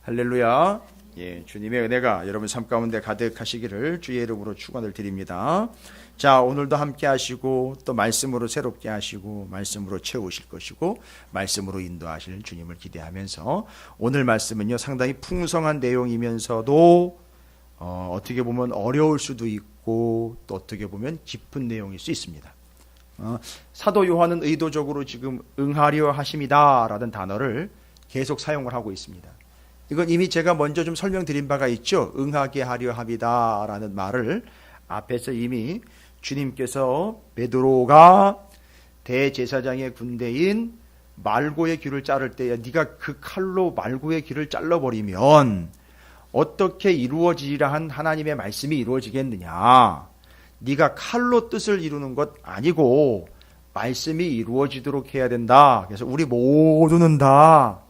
할렐루야. 예, 주님의 은혜가 여러분 삶 가운데 가득하시기를 주의 이름으로 축원을 드립니다. 자, 오늘도 함께 하시고 또 말씀으로 새롭게 하시고 말씀으로 채우실 것이고 말씀으로 인도하실 주님을 기대하면서 오늘 말씀은요 상당히 풍성한 내용이면서도 어떻게 보면 어려울 수도 있고 또 어떻게 보면 깊은 내용일 수 있습니다. 사도 요한은 의도적으로 지금 응하려 하심이다 라는 단어를 계속 사용을 하고 있습니다. 이건 이미 제가 먼저 좀 설명드린 바가 있죠. 응하게 하려 함이다 라는 말을 앞에서 이미 주님께서 베드로가 대제사장의 군대인 말고의 귀를 자를 때에 네가 그 칼로 말고의 귀를 잘라버리면 어떻게 이루어지리라 한 하나님의 말씀이 이루어지겠느냐. 네가 칼로 뜻을 이루는 것 아니고 말씀이 이루어지도록 해야 된다. 그래서 우리 모두는 다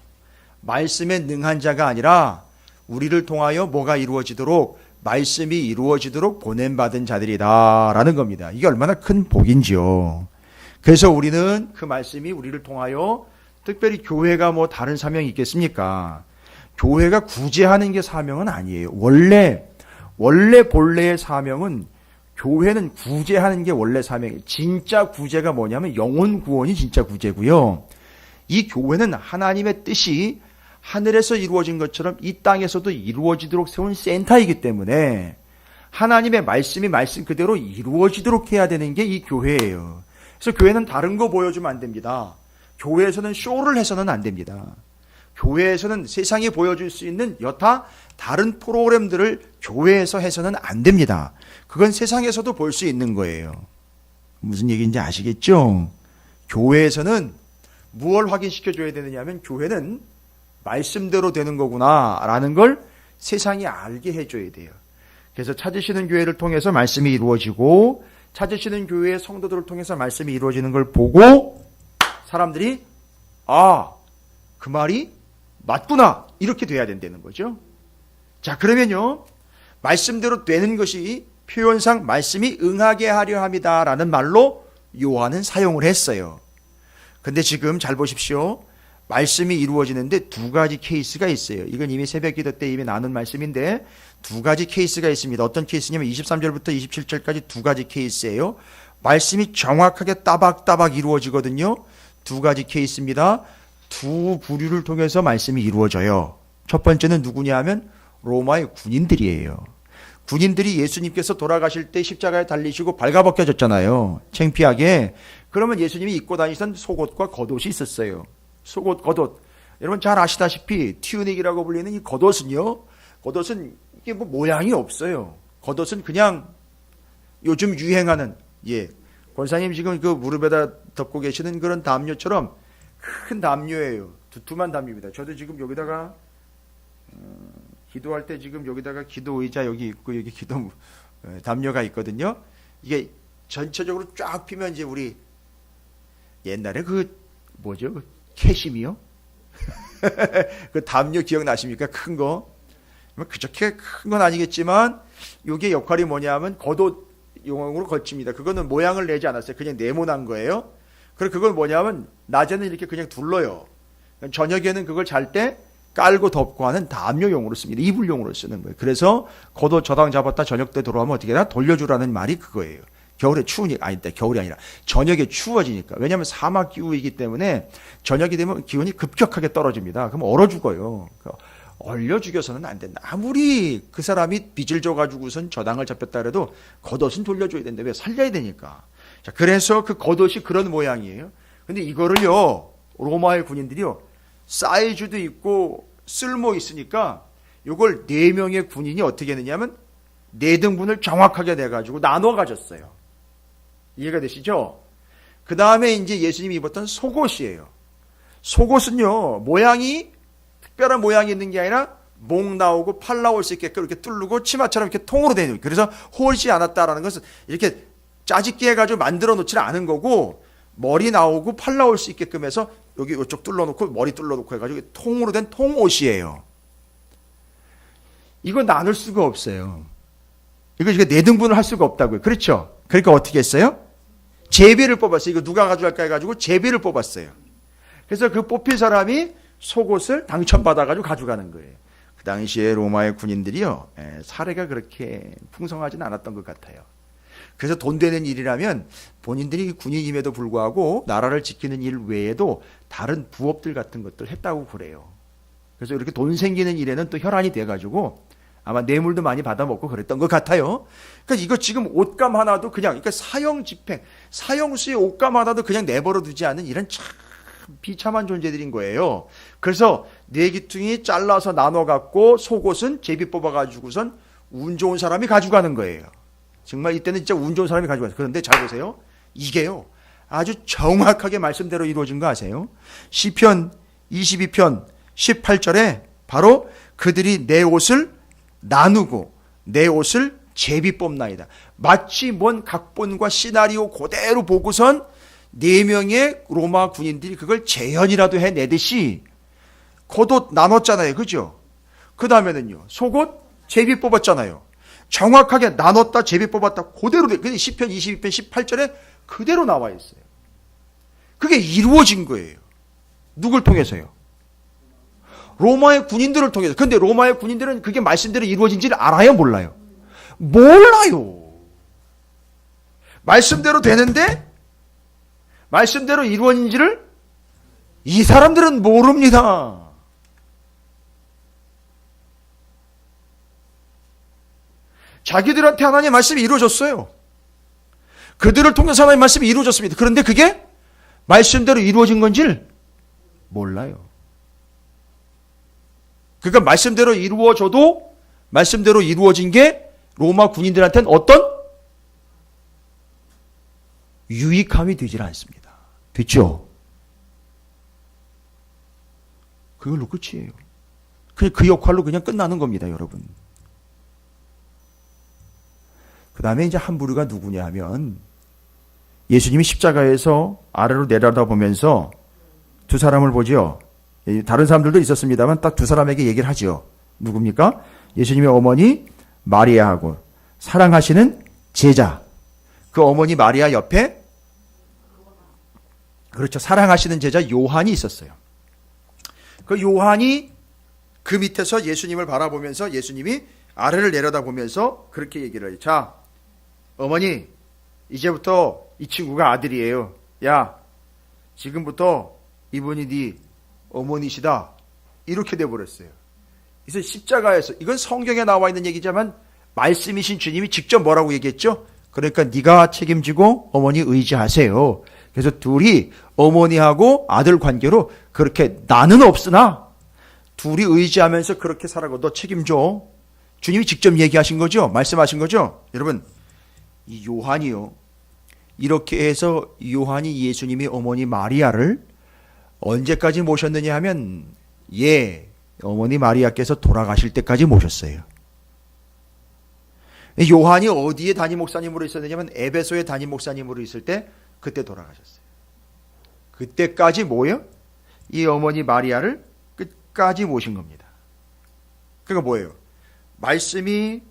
말씀에 능한 자가 아니라 우리를 통하여 뭐가 이루어지도록 말씀이 이루어지도록 보냄받은 자들이다 라는 겁니다. 이게 얼마나 큰 복인지요. 그래서 우리는 그 말씀이 우리를 통하여 특별히 교회가 뭐 다른 사명이 있겠습니까? 교회가 구제하는 게 사명은 아니에요. 원래 본래의 사명은 교회는 구제하는 게 원래 사명이에요. 진짜 구제가 뭐냐면 영혼 구원이 진짜 구제고요. 이 교회는 하나님의 뜻이 하늘에서 이루어진 것처럼 이 땅에서도 이루어지도록 세운 센터이기 때문에 하나님의 말씀이 말씀 그대로 이루어지도록 해야 되는 게 이 교회예요. 그래서 교회는 다른 거 보여주면 안 됩니다. 교회에서는 쇼를 해서는 안 됩니다. 교회에서는 세상에 보여줄 수 있는 여타 다른 프로그램들을 교회에서 해서는 안 됩니다. 그건 세상에서도 볼 수 있는 거예요. 무슨 얘기인지 아시겠죠? 교회에서는 무엇을 확인시켜줘야 되느냐 하면 교회는 말씀대로 되는 거구나 라는 걸 세상이 알게 해줘야 돼요. 그래서 찾으시는 교회를 통해서 말씀이 이루어지고 찾으시는 교회의 성도들을 통해서 말씀이 이루어지는 걸 보고 사람들이 그 말이 맞구나 이렇게 돼야 된다는 거죠. 자, 그러면요 말씀대로 되는 것이 표현상 말씀이 응하게 하려 함이다 라는 말로 요한은 사용을 했어요. 근데 지금 잘 보십시오. 말씀이 이루어지는데 두 가지 케이스가 있어요. 이건 이미 새벽 기도 때 이미 나눈 말씀인데 두 가지 케이스가 있습니다. 어떤 케이스냐면 23절부터 27절까지 두 가지 케이스예요. 말씀이 정확하게 따박따박 이루어지거든요. 두 가지 케이스입니다. 두 부류를 통해서 말씀이 이루어져요. 첫 번째는 누구냐 하면 로마의 군인들이에요. 군인들이 예수님께서 돌아가실 때 십자가에 달리시고 발가벗겨졌잖아요. 창피하게. 그러면 예수님이 입고 다니던 속옷과 겉옷이 있었어요. 속옷, 겉옷. 여러분 잘 아시다시피 튜닉이라고 불리는 이 겉옷은요. 겉옷은 이게 뭐 모양이 없어요. 겉옷은 그냥 요즘 유행하는 권사님 지금 그 무릎에다 덮고 계시는 그런 담요처럼 큰 담요예요. 두툼한 담요입니다. 저도 지금 여기다가 기도할 때 지금 여기다가 기도 의자 여기 있고 여기 기도 담요가 있거든요. 이게 전체적으로 쫙 피면 이제 우리 옛날에 캐시미요? 그 담요 기억나십니까? 큰 거. 그저께 큰 건 아니겠지만 이게 역할이 뭐냐면 겉옷 용으로 걸칩니다. 그거는 모양을 내지 않았어요. 그냥 네모난 거예요. 그리고 그걸 뭐냐면 낮에는 이렇게 그냥 둘러요. 저녁에는 그걸 잘 때 깔고 덮고 하는 담요용으로 씁니다. 이불용으로 쓰는 거예요. 그래서 겉옷 저당 잡았다 저녁 때 돌아오면 어떻게 해라? 돌려주라는 말이 그거예요. 겨울에 추우니까, 겨울이 아니라 저녁에 추워지니까. 왜냐하면 사막 기후이기 때문에 저녁이 되면 기온이 급격하게 떨어집니다. 그럼 얼어 죽어요. 얼려 죽여서는 안 된다. 아무리 그 사람이 빚을 져가지고선 저당을 잡혔다 그래도 겉옷은 돌려줘야 된다. 왜? 살려야 되니까. 자, 그래서 그 겉옷이 그런 모양이에요. 근데 이거를요, 로마의 군인들이요, 사이즈도 있고 쓸모 있으니까 이걸 4명의 군인이 어떻게 했느냐면 4등분을 정확하게 내가지고 나눠 가졌어요. 이해가 되시죠? 그 다음에 이제 예수님이 입었던 속옷이에요. 속옷은요, 모양이, 특별한 모양이 있는 게 아니라 목 나오고 팔 나올 수 있게끔 이렇게 뚫르고 치마처럼 이렇게 통으로 되는 거예요. 그래서 홀지 않았다라는 것은 이렇게 짜집게 해가지고 만들어 놓지는 않은 거고, 머리 나오고 팔 나올 수 있게끔 해서 여기 이쪽 뚫러놓고 머리 뚫러놓고 해가지고 통으로 된 통옷이에요. 이거 나눌 수가 없어요. 이거 4등분을 할 수가 없다고요. 그렇죠? 그러니까 어떻게 했어요? 제비를 뽑았어요. 이거 누가 가져갈까 해가지고 제비를 뽑았어요. 그래서 그 뽑힐 사람이 속옷을 당첨받아가지고 가져가는 거예요. 그 당시에 로마의 군인들이요, 사례가 그렇게 풍성하진 않았던 것 같아요. 그래서 돈 되는 일이라면 본인들이 군인임에도 불구하고 나라를 지키는 일 외에도 다른 부업들 같은 것들 했다고 그래요. 그래서 이렇게 돈 생기는 일에는 또 혈안이 돼가지고 아마 뇌물도 많이 받아먹고 그랬던 것 같아요. 그러니까 이거 지금 옷감 하나도 그냥, 그러니까 사형 집행, 사형수의 옷감 하나도 그냥 내버려 두지 않는 이런 참 비참한 존재들인 거예요. 그래서 네 귀퉁이 잘라서 나눠 갖고 속옷은 제비 뽑아 가지고선 운 좋은 사람이 가져가는 거예요. 정말 이때는 진짜 운 좋은 사람이 가져가요. 그런데 잘 보세요. 이게요, 아주 정확하게 말씀대로 이루어진 거 아세요? 시편 22편 18절에 바로 그들이 내 옷을 나누고 내 옷을 제비 뽑나이다. 마치 뭔 각본과 시나리오 그대로 보고선 4명의 로마 군인들이 그걸 재현이라도 해내듯이 겉옷 나눴잖아요. 그죠? 그 다음에는요, 속옷 제비 뽑았잖아요. 정확하게 나눴다 제비 뽑았다 그대로 돼. 시편 22편 18절에 그대로 나와 있어요. 그게 이루어진 거예요. 누굴 통해서요? 로마의 군인들을 통해서. 근데 로마의 군인들은 그게 말씀대로 이루어진지를 알아요? 몰라요? 몰라요. 말씀대로 되는데 말씀대로 이루어진지를 이 사람들은 모릅니다. 자기들한테 하나님의 말씀이 이루어졌어요. 그들을 통해서 하나님의 말씀이 이루어졌습니다. 그런데 그게 말씀대로 이루어진 건지를 몰라요. 그러니까 말씀대로 이루어져도 말씀대로 이루어진 게 로마 군인들한테는 어떤 유익함이 되질 않습니다. 됐죠? 그걸로 끝이에요. 그냥 그 역할로 그냥 끝나는 겁니다, 여러분. 그 다음에 이제 한 부류가 누구냐 하면 예수님이 십자가에서 아래로 내려다보면서 두 사람을 보죠. 다른 사람들도 있었습니다만 딱 두 사람에게 얘기를 하죠. 누굽니까? 예수님의 어머니 마리아하고 사랑하시는 제자. 그 어머니 마리아 옆에 그렇죠. 사랑하시는 제자 요한이 있었어요. 그 요한이 그 밑에서 예수님을 바라보면서 예수님이 아래를 내려다보면서 그렇게 얘기를 해요. 자, 어머니, 이제부터 이 친구가 아들이에요. 야, 지금부터 이분이 네 어머니시다. 이렇게 돼버렸어요. 그래서 십자가에서, 이건 성경에 나와 있는 얘기지만 말씀이신 주님이 직접 뭐라고 얘기했죠? 그러니까 네가 책임지고 어머니 의지하세요. 그래서 둘이 어머니하고 아들 관계로 그렇게 나는 없으나 둘이 의지하면서 그렇게 살아가고 너 책임져. 주님이 직접 얘기하신 거죠? 말씀하신 거죠? 여러분, 이 요한이요, 이렇게 해서 요한이 예수님의 어머니 마리아를 언제까지 모셨느냐 하면 어머니 마리아께서 돌아가실 때까지 모셨어요. 요한이 어디에 담임 목사님으로 있었느냐면 에베소의 담임 목사님으로 있을 때 그때 돌아가셨어요. 그때까지 뭐예요? 이 어머니 마리아를 끝까지 모신 겁니다. 그러니까 뭐예요? 말씀이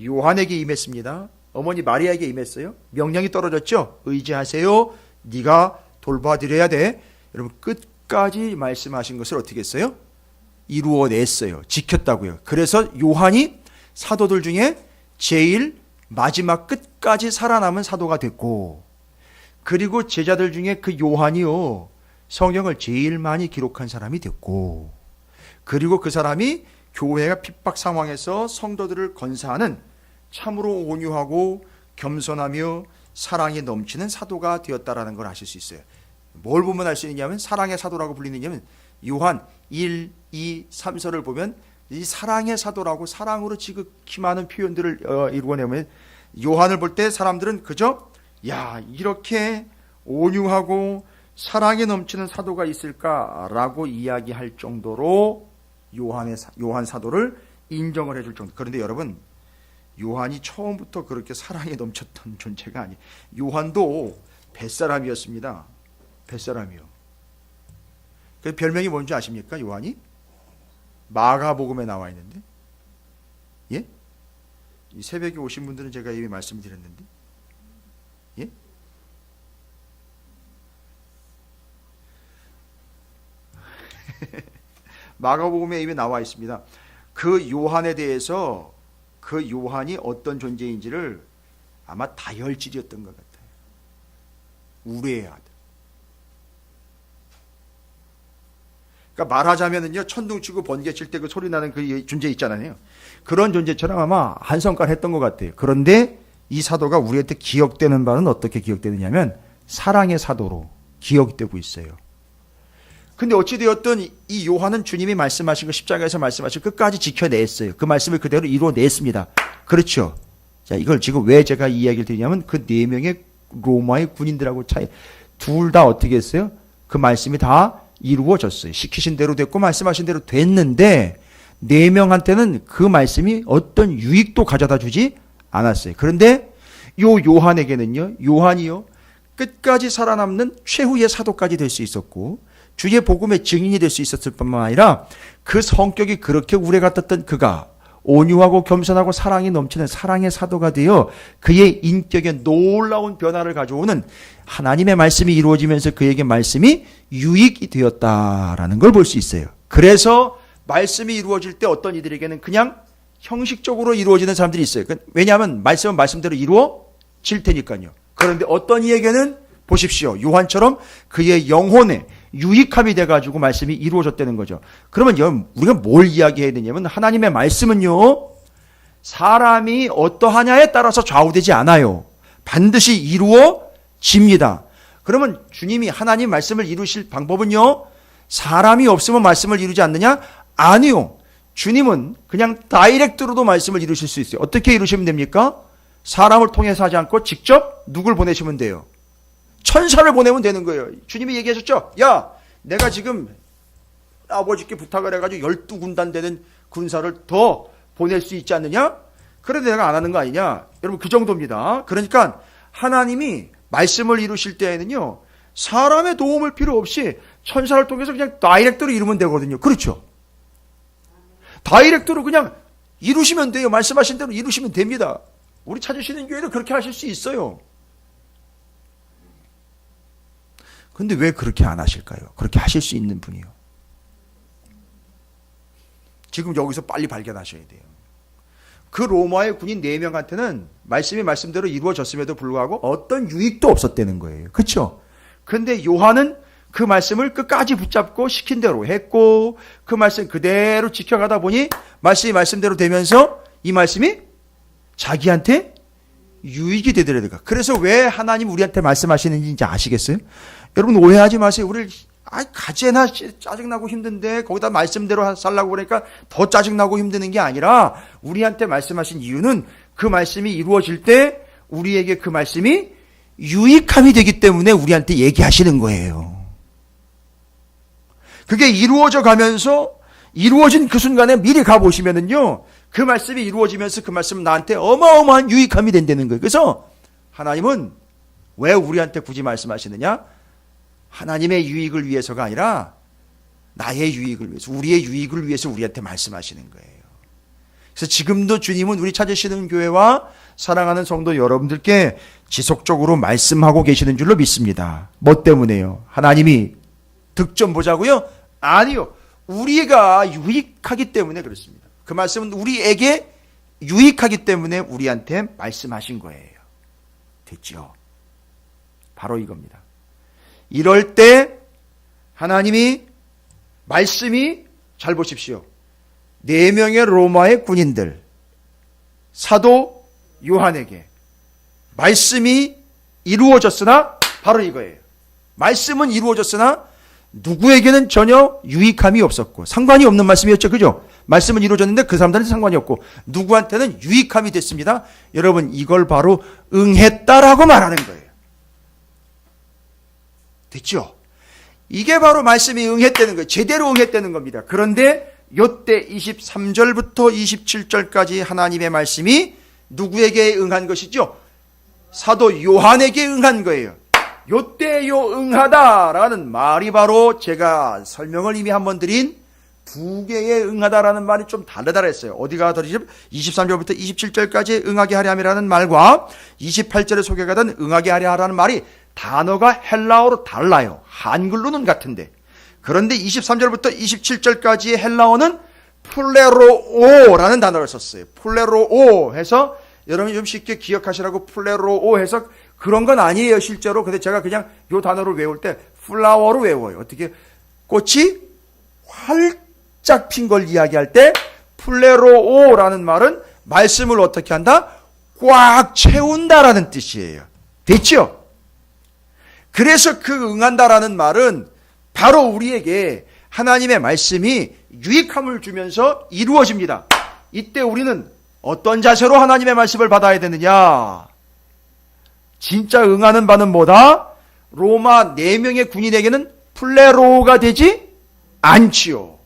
요한에게 임했습니다. 어머니 마리아에게 임했어요. 명령이 떨어졌죠. 의지하세요. 네가 돌봐드려야 돼. 여러분, 끝까지 말씀하신 것을 어떻게 했어요? 이루어냈어요. 지켰다고요. 그래서 요한이 사도들 중에 제일 마지막 끝까지 살아남은 사도가 됐고, 그리고 제자들 중에 그 요한이요, 성경을 제일 많이 기록한 사람이 됐고, 그리고 그 사람이 교회가 핍박 상황에서 성도들을 건사하는 참으로 온유하고 겸손하며 사랑이 넘치는 사도가 되었다라는 걸 아실 수 있어요. 뭘 보면 알 수 있냐면 사랑의 사도라고 불리느냐면 요한 1, 2, 3서를 보면 이 사랑의 사도라고 사랑으로 지극히 많은 표현들을 이루어내면 요한을 볼 때 사람들은 그저 야, 이렇게 온유하고 사랑이 넘치는 사도가 있을까라고 이야기할 정도로 요한 사도를 인정을 해줄 정도. 그런데 여러분, 요한이 처음부터 그렇게 사랑이 넘쳤던 존재가 아니에요. 요한도 뱃사람이었습니다. 뱃사람이요. 그 별명이 뭔지 아십니까? 요한이? 마가복음에 나와 있는데. 예? 이 새벽에 오신 분들은 제가 이미 말씀드렸는데. 예? 마가복음에 이미 나와 있습니다. 그 요한에 대해서 그 요한이 어떤 존재인지를 아마 다혈질이었던 것 같아요. 우레의 아들. 그러니까 말하자면은요, 천둥치고 번개칠 때 그 소리 나는 그 존재 있잖아요. 그런 존재처럼 아마 한성깔 했던 것 같아요. 그런데 이 사도가 우리한테 기억되는 바는 어떻게 기억되느냐면 사랑의 사도로 기억되고 있어요. 근데 어찌되었든 이 요한은 주님이 말씀하신 거, 십자가에서 말씀하신 끝까지 지켜냈어요. 그 말씀을 그대로 이루어냈습니다. 그렇죠. 자, 이걸 지금 왜 제가 이 이야기를 드리냐면 그 4명의 로마의 군인들하고 차이, 둘 다 어떻게 했어요? 그 말씀이 다 이루어졌어요. 시키신 대로 됐고 말씀하신 대로 됐는데 4명한테는 그 말씀이 어떤 유익도 가져다 주지 않았어요. 그런데 요 요한에게는요, 요한이요, 끝까지 살아남는 최후의 사도까지 될 수 있었고 주의 복음의 증인이 될 수 있었을 뿐만 아니라 그 성격이 그렇게 우레 같았던 그가 온유하고 겸손하고 사랑이 넘치는 사랑의 사도가 되어 그의 인격에 놀라운 변화를 가져오는 하나님의 말씀이 이루어지면서 그에게 말씀이 유익이 되었다라는 걸 볼 수 있어요. 그래서 말씀이 이루어질 때 어떤 이들에게는 그냥 형식적으로 이루어지는 사람들이 있어요. 왜냐하면 말씀은 말씀대로 이루어질 테니까요. 그런데 어떤 이에게는 보십시오. 요한처럼 그의 영혼에 유익함이 돼가지고 말씀이 이루어졌다는 거죠. 그러면 우리가 뭘 이야기해야 되냐면 하나님의 말씀은요, 사람이 어떠하냐에 따라서 좌우되지 않아요. 반드시 이루어집니다. 그러면 주님이 하나님 말씀을 이루실 방법은요, 사람이 없으면 말씀을 이루지 않느냐? 아니요. 주님은 그냥 다이렉트로도 말씀을 이루실 수 있어요. 어떻게 이루시면 됩니까? 사람을 통해서 하지 않고 직접 누굴 보내시면 돼요? 천사를 보내면 되는 거예요. 주님이 얘기하셨죠? 야, 내가 지금 아버지께 부탁을 해가지고 12군단 되는 군사를 더 보낼 수 있지 않느냐? 그런데 내가 안 하는 거 아니냐? 여러분, 그 정도입니다. 그러니까 하나님이 말씀을 이루실 때에는요, 사람의 도움을 필요 없이 천사를 통해서 그냥 다이렉트로 이루면 되거든요. 그렇죠? 다이렉트로 그냥 이루시면 돼요. 말씀하신 대로 이루시면 됩니다. 우리 찾으시는 교회도 그렇게 하실 수 있어요. 근데 왜 그렇게 안 하실까요? 그렇게 하실 수 있는 분이요. 지금 여기서 빨리 발견하셔야 돼요. 그 로마의 군인 4명한테는 말씀이 말씀대로 이루어졌음에도 불구하고 어떤 유익도 없었다는 거예요. 그렇죠? 근데 요한은 그 말씀을 끝까지 붙잡고 시킨 대로 했고 그 말씀 그대로 지켜가다 보니 말씀이 말씀대로 되면서 이 말씀이 자기한테 유익이 되더라고요. 그래서 왜 하나님 우리한테 말씀하시는지 이제 아시겠어요? 여러분 오해하지 마세요. 우리 가재나 짜증나고 힘든데 거기다 말씀대로 살라고 그러니까 더 짜증나고 힘드는 게 아니라 우리한테 말씀하신 이유는 그 말씀이 이루어질 때 우리에게 그 말씀이 유익함이 되기 때문에 우리한테 얘기하시는 거예요. 그게 이루어져 가면서 이루어진 그 순간에 미리 가보시면은요, 그 말씀이 이루어지면서 그 말씀은 나한테 어마어마한 유익함이 된다는 거예요. 그래서 하나님은 왜 우리한테 굳이 말씀하시느냐? 하나님의 유익을 위해서가 아니라 나의 유익을 위해서, 우리의 유익을 위해서 우리한테 말씀하시는 거예요. 그래서 지금도 주님은 우리 찾으시는 교회와 사랑하는 성도 여러분들께 지속적으로 말씀하고 계시는 줄로 믿습니다. 뭐 때문에요? 하나님이 득점 보자고요? 아니요. 우리가 유익하기 때문에 그렇습니다. 그 말씀은 우리에게 유익하기 때문에 우리한테 말씀하신 거예요. 됐죠? 바로 이겁니다. 이럴 때 하나님이 말씀이, 잘 보십시오. 4명의 로마의 군인들 사도 요한에게 말씀이 이루어졌으나 바로 이거예요. 말씀은 이루어졌으나 누구에게는 전혀 유익함이 없었고 상관이 없는 말씀이었죠. 그죠? 말씀은 이루어졌는데 그 사람들은 상관이 없고 누구한테는 유익함이 됐습니다. 여러분 이걸 바로 응했다라고 말하는 거예요. 됐죠? 이게 바로 말씀이 응했다는 거예요. 제대로 응했다는 겁니다. 그런데 요때 23절부터 27절까지 하나님의 말씀이 누구에게 응한 것이죠? 사도 요한에게 응한 거예요. 요때 요 응하다라는 말이 바로 제가 설명을 이미 한번 드린 2개의 응하다라는 말이 좀 다르다 그랬어요. 어디가 다르죠? 23절부터 27절까지 응하게 하려 함이라는 말과 28절에 소개가 된 응하게 하려 하라는 말이 단어가 헬라어로 달라요. 한글로는 같은데. 그런데 23절부터 27절까지의 헬라어는 플레로오라는 단어를 썼어요. 플레로오 해서 여러분이 좀 쉽게 기억하시라고 플레로오 해서 그런 건 아니에요, 실제로. 근데 제가 그냥 이 단어를 외울 때 플라워로 외워요. 어떻게? 꽃이 활짝 핀 걸 이야기할 때 플레로오라는 말은 말씀을 어떻게 한다? 꽉 채운다라는 뜻이에요. 됐죠? 그래서 그 응한다라는 말은 바로 우리에게 하나님의 말씀이 유익함을 주면서 이루어집니다. 이때 우리는 어떤 자세로 하나님의 말씀을 받아야 되느냐? 진짜 응하는 바는 뭐다? 로마 4명의 군인에게는 플레로우가 되지 않지요.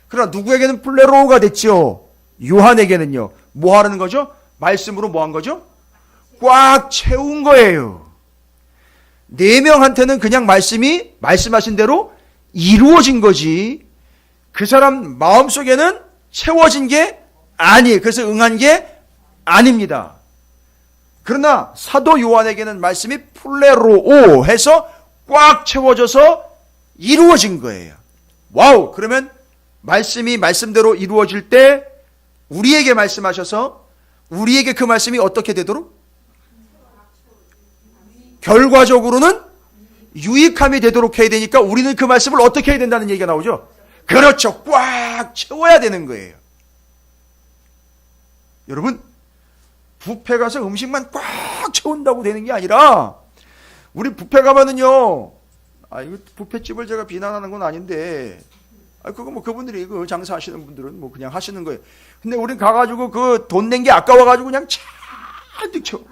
그러나 누구에게는 플레로우가 됐지요? 요한에게는요. 뭐 하는 거죠? 말씀으로 뭐 한 거죠? 꽉 채운 거예요. 4명한테는 그냥 말씀이 말씀하신 대로 이루어진 거지. 그 사람 마음속에는 채워진 게 아니에요. 그래서 응한 게 아닙니다. 그러나 사도 요한에게는 말씀이 플레로오 해서 꽉 채워져서 이루어진 거예요. 와우! 그러면 말씀이 말씀대로 이루어질 때 우리에게 말씀하셔서 우리에게 그 말씀이 어떻게 되도록? 결과적으로는 유익함이 되도록 해야 되니까 우리는 그 말씀을 어떻게 해야 된다는 얘기가 나오죠? 그렇죠. 꽉 채워야 되는 거예요. 여러분, 뷔페 가서 음식만 꽉 채운다고 되는 게 아니라 우리 뷔페 가면은요. 이거 뷔페집을 제가 비난하는 건 아닌데 그거 뭐 그분들이 그 장사하시는 분들은 뭐 그냥 하시는 거예요. 근데 우린 가가지고 그 돈 낸 게 아까워가지고 그냥 잔뜩 채워.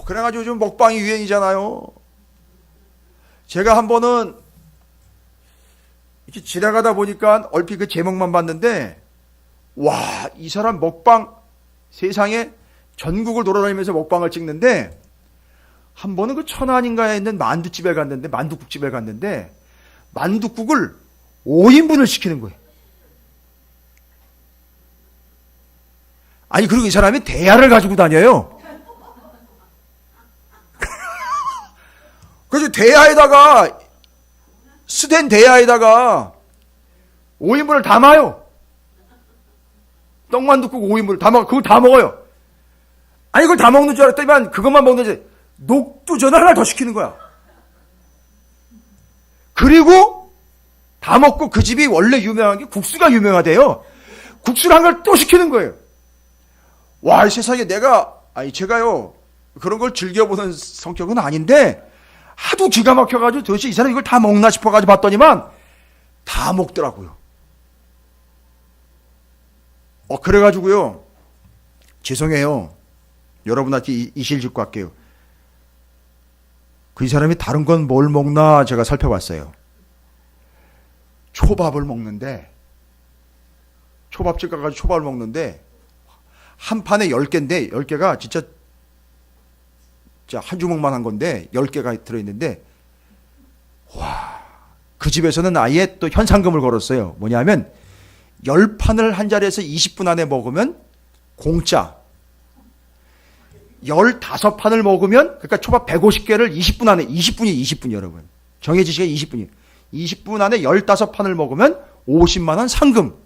그래가지고 좀 먹방이 유행이잖아요. 제가 한 번은 이렇게 지나가다 보니까 얼핏 그 제목만 봤는데, 와, 이 사람 먹방 세상에 전국을 돌아다니면서 먹방을 찍는데, 한 번은 그 천안인가에 있는 만두집에 갔는데, 만두국집에 갔는데, 만두국을 5인분을 시키는 거예요. 아니, 그리고 이 사람이 대야를 가지고 다녀요. 그래서 대야에다가, 스텐 대야에다가 5인분을 담아요. 떡만둣국 5인분을 담아, 그걸 다 먹어요. 아니, 그걸 다 먹는 줄 알았더니만 그것만 먹는지 녹두전 하나 더 시키는 거야. 그리고 다 먹고 그 집이 원래 유명한 게 국수가 유명하대요. 국수를 한 걸 또 시키는 거예요. 와, 이 세상에 제가요, 그런 걸 즐겨보는 성격은 아닌데, 하도 기가 막혀가지고 도대체 이 사람이 이걸 다 먹나 싶어가지고 봤더니만 다 먹더라고요. 그래가지고요, 죄송해요. 여러분한테 이 실 짓고 할게요. 이 사람이 다른 건 뭘 먹나 제가 살펴봤어요. 초밥을 먹는데, 초밥집 가가지고 초밥을 먹는데, 한 판에 10개인데, 10개가 진짜 한 주먹만 한 건데 10개가 들어있는데, 와, 그 집에서는 아예 또 현상금을 걸었어요. 뭐냐면 10판을 한 자리에서 20분 안에 먹으면 공짜, 15판을 먹으면, 그러니까 초밥 150개를 20분 안에, 20분이 여러분, 정해진 시간이 20분이에요. 20분 안에 15판을 먹으면 50만 원 상금.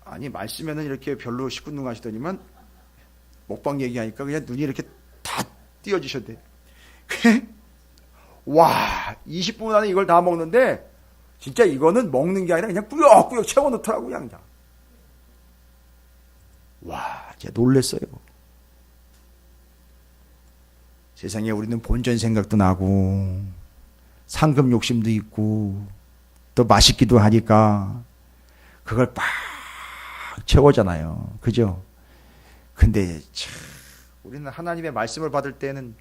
아니, 말씀에는 이렇게 별로 시큰둥하시더니만 먹방 얘기하니까 그냥 눈이 이렇게 다 띄어지셨대. 와, 20분 안에 이걸 다 먹는데 진짜 이거는 먹는 게 아니라 그냥 꾸역꾸역 채워놓더라고 그냥. 와, 진짜 놀랬어요. 세상에 우리는 본전 생각도 나고 상금 욕심도 있고 또 맛있기도 하니까 그걸 빡 채워잖아요. 그죠? 근데 참, 우리는 하나님의 말씀을 받을 때는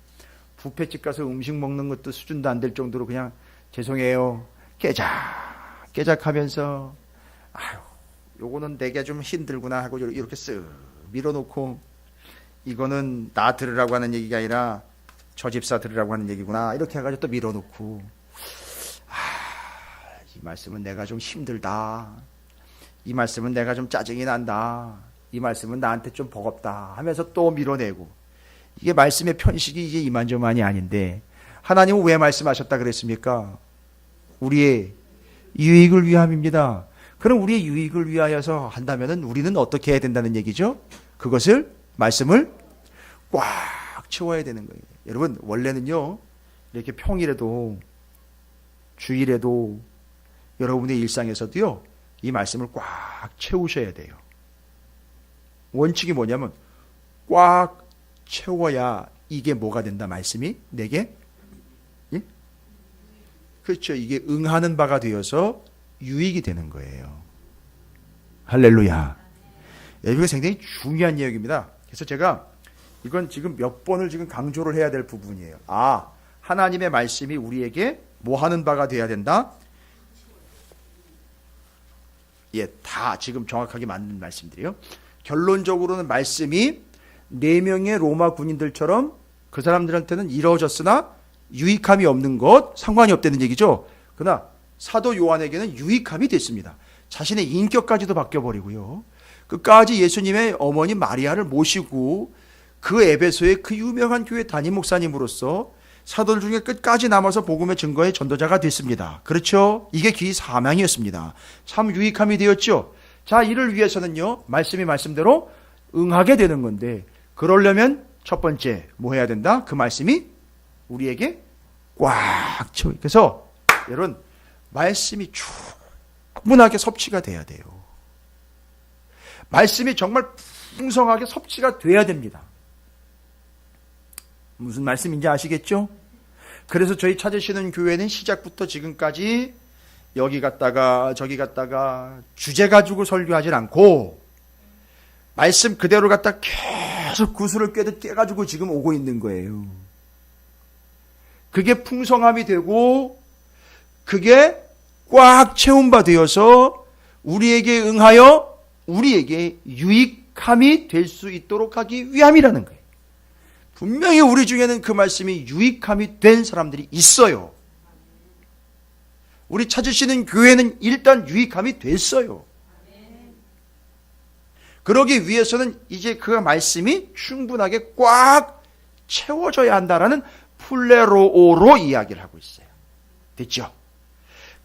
뷔페집 가서 음식 먹는 것도 수준도 안 될 정도로 그냥 죄송해요, 깨작 하면서 아유, 요거는 내게 좀 힘들구나 하고 이렇게 쓱 밀어놓고, 이거는 나 들으라고 하는 얘기가 아니라 저 집사 들으라고 하는 얘기구나 이렇게 해가지고 또 밀어놓고, 이 말씀은 내가 좀 힘들다, 이 말씀은 내가 좀 짜증이 난다, 이 말씀은 나한테 좀 버겁다 하면서 또 밀어내고, 이게 말씀의 편식이 이게 이만저만이 아닌데, 하나님은 왜 말씀하셨다 그랬습니까? 우리의 유익을 위함입니다. 그럼 우리의 유익을 위하여서 한다면 우리는 어떻게 해야 된다는 얘기죠? 그것을 말씀을 꽉 채워야 되는 거예요. 여러분 원래는요 이렇게 평일에도 주일에도 여러분의 일상에서도요 이 말씀을 꽉 채우셔야 돼요. 원칙이 뭐냐면 꽉 채워야 이게 뭐가 된다 말씀이 내게 예? 그렇죠. 이게 응하는 바가 되어서 유익이 되는 거예요. 할렐루야. 이게 굉장히 중요한 이야기입니다. 그래서 제가 이건 지금 몇 번을 지금 강조를 해야 될 부분이에요. 하나님의 말씀이 우리에게 뭐 하는 바가 돼야 된다? 예, 다 지금 정확하게 맞는 말씀들이요. 결론적으로는 말씀이 4명의 로마 군인들처럼 그 사람들한테는 이루어졌으나 유익함이 없는 것, 상관이 없다는 얘기죠. 그러나 사도 요한에게는 유익함이 됐습니다. 자신의 인격까지도 바뀌어버리고요. 끝까지 예수님의 어머니 마리아를 모시고 그 에베소의 그 유명한 교회 담임 목사님으로서 사도들 중에 끝까지 남아서 복음의 증거의 전도자가 됐습니다. 그렇죠? 이게 귀 사명이었습니다. 참 유익함이 되었죠. 자, 이를 위해서는요, 말씀이 말씀대로 응하게 되는 건데, 그러려면 첫 번째 뭐 해야 된다? 그 말씀이 우리에게 꽉 채워. 그래서 여러분 말씀이 충분하게 섭취가 돼야 돼요. 말씀이 정말 풍성하게 섭취가 돼야 됩니다. 무슨 말씀인지 아시겠죠? 그래서 저희 찾으시는 교회는 시작부터 지금까지 여기 갔다가 저기 갔다가 주제 가지고 설교하지 않고 말씀 그대로 갖다 계속 구슬을 꿰듯 꿰가지고 지금 오고 있는 거예요. 그게 풍성함이 되고 그게 꽉 채운 바 되어서 우리에게 응하여 우리에게 유익함이 될 수 있도록 하기 위함이라는 거예요. 분명히 우리 중에는 그 말씀이 유익함이 된 사람들이 있어요. 우리 찾으시는 교회는 일단 유익함이 됐어요. 그러기 위해서는 이제 그 말씀이 충분하게 꽉 채워져야 한다라는 플레로오로 이야기를 하고 있어요. 됐죠?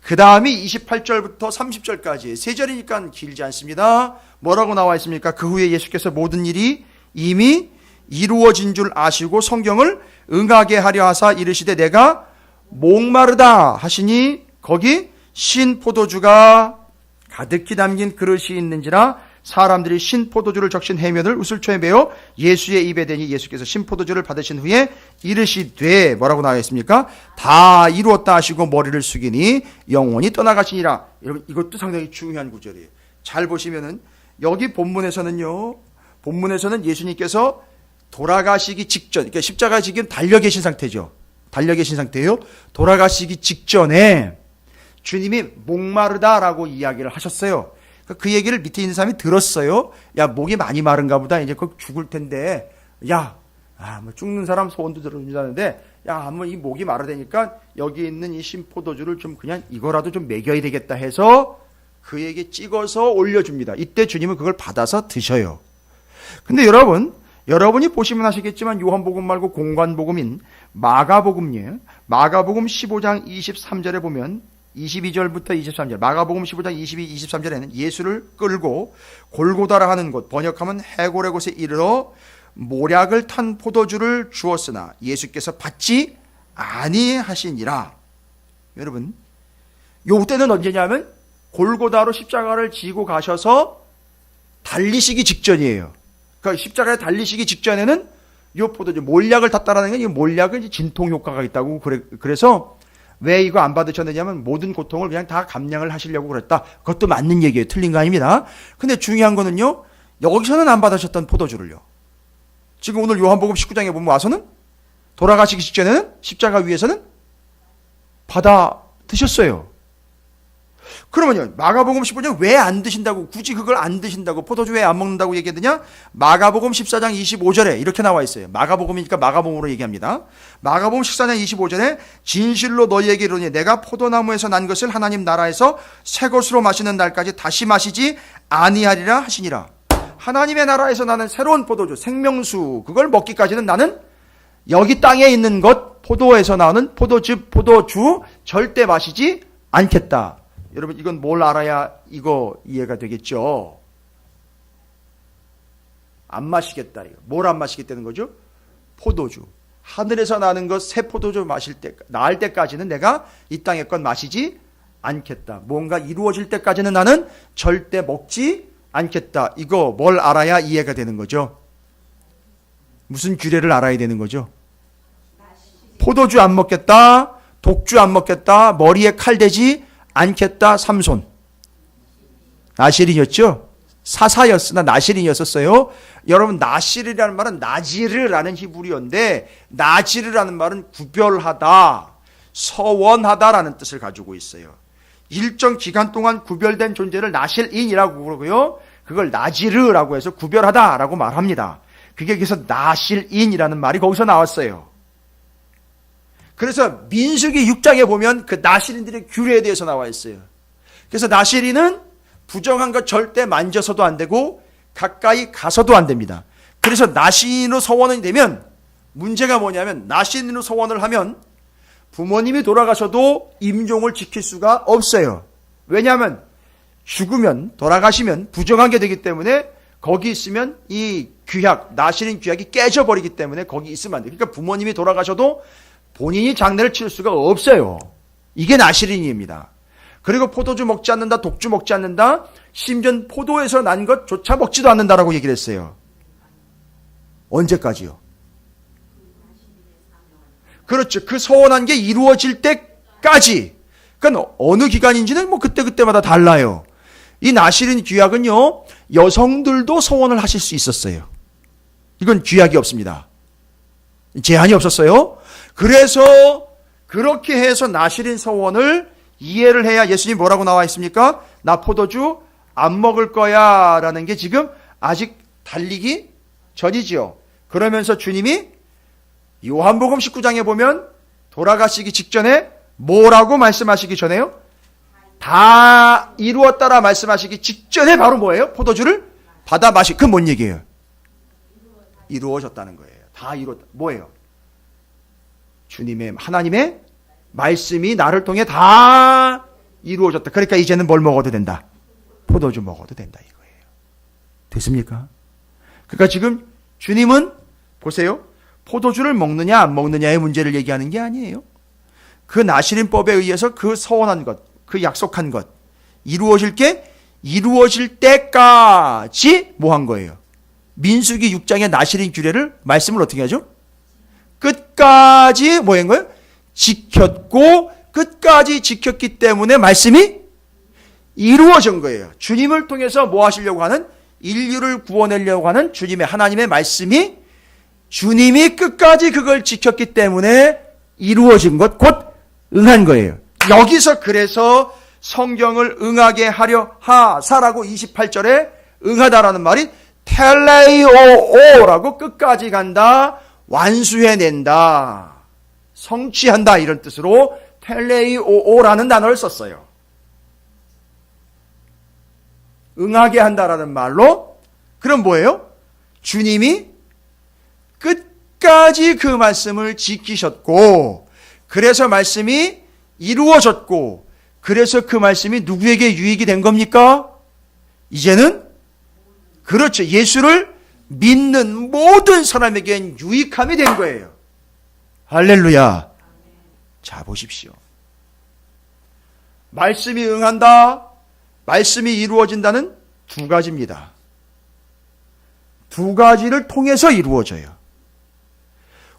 그 다음이 28절부터 30절까지 3절이니까 길지 않습니다. 뭐라고 나와 있습니까? 그 후에 예수께서 모든 일이 이미 이루어진 줄 아시고 성경을 응하게 하려 하사 이르시되 내가 목마르다 하시니 거기 신 포도주가 가득히 담긴 그릇이 있는지라 사람들이 신 포도주를 적신 해면을 우슬초에 메어 예수의 입에 대니 예수께서 신 포도주를 받으신 후에 이르시되 뭐라고 나와 있습니까? 다 이루었다 하시고 머리를 숙이니 영원히 떠나가시니라. 여러분 이것도 상당히 중요한 구절이에요. 잘 보시면은 여기 본문에서는 예수님께서 돌아가시기 직전, 그러니까 십자가 지금 달려 계신 상태죠. 달려 계신 상태예요. 돌아가시기 직전에 주님이 목마르다라고 이야기를 하셨어요. 그 얘기를 밑에 있는 사람이 들었어요. 야, 목이 많이 마른가 보다. 이제 곧 죽을 텐데. 야, 뭐 죽는 사람 소원도 들어준다는데, 야, 한번 이 목이 마르다니까 여기 있는 이 신포도주를 좀 그냥 이거라도 좀 먹여야 되겠다 해서 그에게 찍어서 올려줍니다. 이때 주님은 그걸 받아서 드셔요. 근데 여러분이 보시면 아시겠지만 요한복음 말고 공관복음인 마가복음이에요. 마가복음 15장 23절에 보면 22절부터 23절, 마가복음 15장 22, 23절에는 예수를 끌고 골고다라 하는 곳, 번역하면 해골의 곳에 이르러 모략을 탄 포도주를 주었으나 예수께서 받지 아니하시니라. 여러분, 요때는 언제냐면 골고다로 십자가를 지고 가셔서 달리시기 직전이에요. 그러니까 십자가에 달리시기 직전에는 요 포도주, 몰약을 탔다라는 건 이 몰약은 진통 효과가 있다고 그래서 왜 이거 안 받으셨느냐면 모든 고통을 그냥 다 감량을 하시려고 그랬다. 그것도 맞는 얘기예요. 틀린 거 아닙니다. 근데 중요한 거는요, 여기서는 안 받으셨던 포도주를요. 지금 오늘 요한복음 19장에 보면 와서는 돌아가시기 직전에는 십자가 위에서는 받아 드셨어요. 그러면요, 마가복음 15장 왜 안 드신다고, 굳이 그걸 안 드신다고, 포도주 왜 안 먹는다고 얘기하느냐? 마가복음 14장 25절에 이렇게 나와 있어요. 마가복음이니까 마가복음으로 얘기합니다. 마가복음 14장 25절에 진실로 너희에게 이르노니 내가 포도나무에서 난 것을 하나님 나라에서 새 것으로 마시는 날까지 다시 마시지 아니하리라 하시니라. 하나님의 나라에서 나는 새로운 포도주, 생명수, 그걸 먹기까지는 나는 여기 땅에 있는 것, 포도에서 나오는 포도주 절대 마시지 않겠다. 여러분 이건 뭘 알아야 이거 이해가 되겠죠? 안 마시겠다. 뭘 안 마시겠다는 거죠? 포도주. 하늘에서 나는 것 새 포도주 나을 때까지는 내가 이 땅의 것 마시지 않겠다. 뭔가 이루어질 때까지는 나는 절대 먹지 않겠다. 이거 뭘 알아야 이해가 되는 거죠? 무슨 규례를 알아야 되는 거죠? 포도주 안 먹겠다. 독주 안 먹겠다. 머리에 칼 대지 않겠다. 삼손. 나실인이었죠? 사사였으나 나실인이었어요. 여러분 나실이라는 말은 나지르라는 히브리어인데 나지르라는 말은 구별하다, 서원하다라는 뜻을 가지고 있어요. 일정 기간 동안 구별된 존재를 나실인이라고 그러고요. 그걸 나지르라고 해서 구별하다라고 말합니다. 그게 그래서 나실인이라는 말이 거기서 나왔어요. 그래서 민수기 6장에 보면 그 나실인들의 규례에 대해서 나와 있어요. 그래서 나실인은 부정한 것 절대 만져서도 안 되고 가까이 가서도 안 됩니다. 그래서 나실인으로 서원이 되면 문제가 뭐냐면 나실인으로 서원을 하면 부모님이 돌아가셔도 임종을 지킬 수가 없어요. 왜냐하면 죽으면 돌아가시면 부정한 게 되기 때문에 거기 있으면 이 규약, 나실인 규약이 깨져버리기 때문에 거기 있으면 안 돼요. 그러니까 부모님이 돌아가셔도 본인이 장례를 치를 수가 없어요. 이게 나실인입니다. 그리고 포도주 먹지 않는다, 독주 먹지 않는다, 심지어 포도에서 난 것조차 먹지도 않는다라고 얘기를 했어요. 언제까지요? 그렇죠. 그 서원한 게 이루어질 때까지. 그러니까 어느 기간인지는 뭐 그때마다 달라요. 이 나실인 규약은요, 여성들도 서원을 하실 수 있었어요. 이건 규약이 없습니다. 제한이 없었어요. 그래서 그렇게 해서 나실인 서원을 이해를 해야 예수님 뭐라고 나와 있습니까? 나 포도주 안 먹을 거야 라는 게 지금 아직 달리기 전이지요. 그러면서 주님이 요한복음 19장에 보면 돌아가시기 직전에 뭐라고 말씀하시기 전에요? 다 이루었다라 말씀하시기 직전에 바로 뭐예요? 포도주를 받아 마시. 그건 뭔 얘기예요? 이루어졌다는 거예요. 다 이루었다. 뭐예요? 주님의 하나님의 말씀이 나를 통해 다 이루어졌다. 그러니까 이제는 뭘 먹어도 된다? 포도주 먹어도 된다 이거예요. 됐습니까? 그러니까 지금 주님은 보세요. 포도주를 먹느냐 안 먹느냐의 문제를 얘기하는 게 아니에요. 그 나실인법에 의해서 그 서원한 것, 그 약속한 것 이루어질 때까지 뭐 한 거예요? 민수기 6장의 나실인 규례를 말씀을 어떻게 하죠? 끝까지 뭐 한 거예요? 지켰고 끝까지 지켰기 때문에 말씀이 이루어진 거예요. 주님을 통해서 뭐 하시려고 하는, 인류를 구원하려고 하는 주님의 하나님의 말씀이 주님이 끝까지 그걸 지켰기 때문에 이루어진 것, 곧 응한 거예요. 여기서 그래서 성경을 응하게 하려 하사라고 28절에 응하다라는 말이 텔레이오라고 끝까지 간다, 완수해낸다, 성취한다 이런 뜻으로 텔레이오라는 단어를 썼어요. 응하게 한다라는 말로. 그럼 뭐예요? 주님이 끝까지 그 말씀을 지키셨고, 그래서 말씀이 이루어졌고, 그래서 그 말씀이 누구에게 유익이 된 겁니까? 이제는 그렇죠. 예수를 믿는 모든 사람에겐 유익함이 된 거예요. 할렐루야. 자, 보십시오. 말씀이 응한다, 말씀이 이루어진다는 두 가지입니다. 두 가지를 통해서 이루어져요.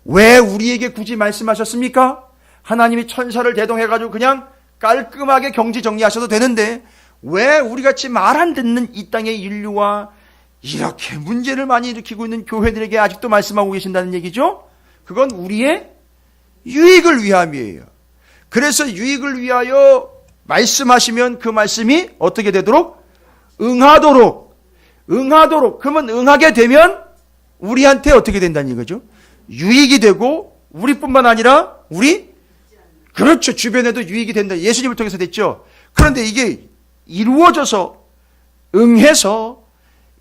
왜 우리에게 굳이 말씀하셨습니까? 하나님이 천사를 대동해가지고 그냥 깔끔하게 경지 정리하셔도 되는데 왜 우리같이 말 안 듣는 이 땅의 인류와 이렇게 문제를 많이 일으키고 있는 교회들에게 아직도 말씀하고 계신다는 얘기죠? 그건 우리의 유익을 위함이에요. 그래서 유익을 위하여 말씀하시면 그 말씀이 어떻게 되도록? 응하도록. 그러면 응하게 되면 우리한테 어떻게 된다는 거죠? 유익이 되고, 우리뿐만 아니라 그렇죠. 주변에도 유익이 된다. 예수님을 통해서 됐죠. 그런데 이게 이루어져서 응해서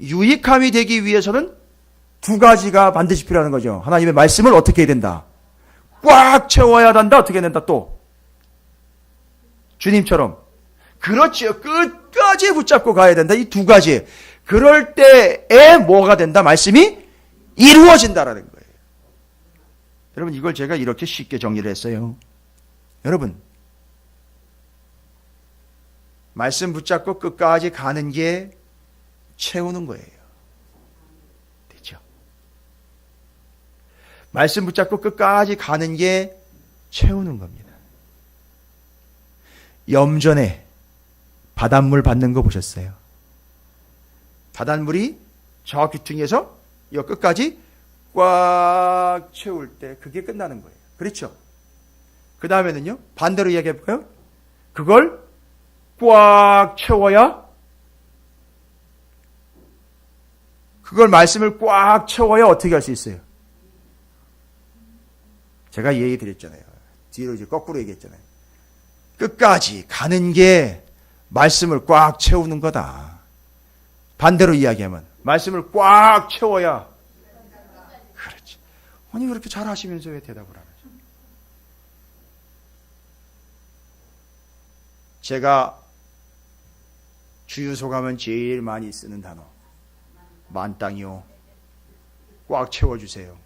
유익함이 되기 위해서는 두 가지가 반드시 필요한 거죠. 하나님의 말씀을 어떻게 해야 된다? 꽉 채워야 한다. 어떻게 된다 또? 주님처럼. 그렇지요. 끝까지 붙잡고 가야 된다. 이 두 가지. 그럴 때에 뭐가 된다? 말씀이 이루어진다라는 거예요. 여러분 이걸 제가 이렇게 쉽게 정리를 했어요. 여러분 말씀 붙잡고 끝까지 가는 게 채우는 거예요. 됐죠? 말씀 붙잡고 끝까지 가는 게 채우는 겁니다. 염전에 바닷물 받는 거 보셨어요? 바닷물이 저 귀퉁이에서 이 끝까지 꽉 채울 때 그게 끝나는 거예요. 그렇죠? 그 다음에는요, 반대로 이야기해 볼까요? 그걸 꽉 채워야, 그걸 말씀을 꽉 채워야 어떻게 할 수 있어요? 제가 얘기 드렸잖아요. 뒤로 이제 거꾸로 얘기했잖아요. 끝까지 가는 게 말씀을 꽉 채우는 거다. 반대로 이야기하면 말씀을 꽉 채워야. 그렇지. 아니 그렇게 잘 하시면서 왜 대답을 안 하죠? 제가 주유소 가면 제일 많이 쓰는 단어 만땅이요. 꽉 채워주세요.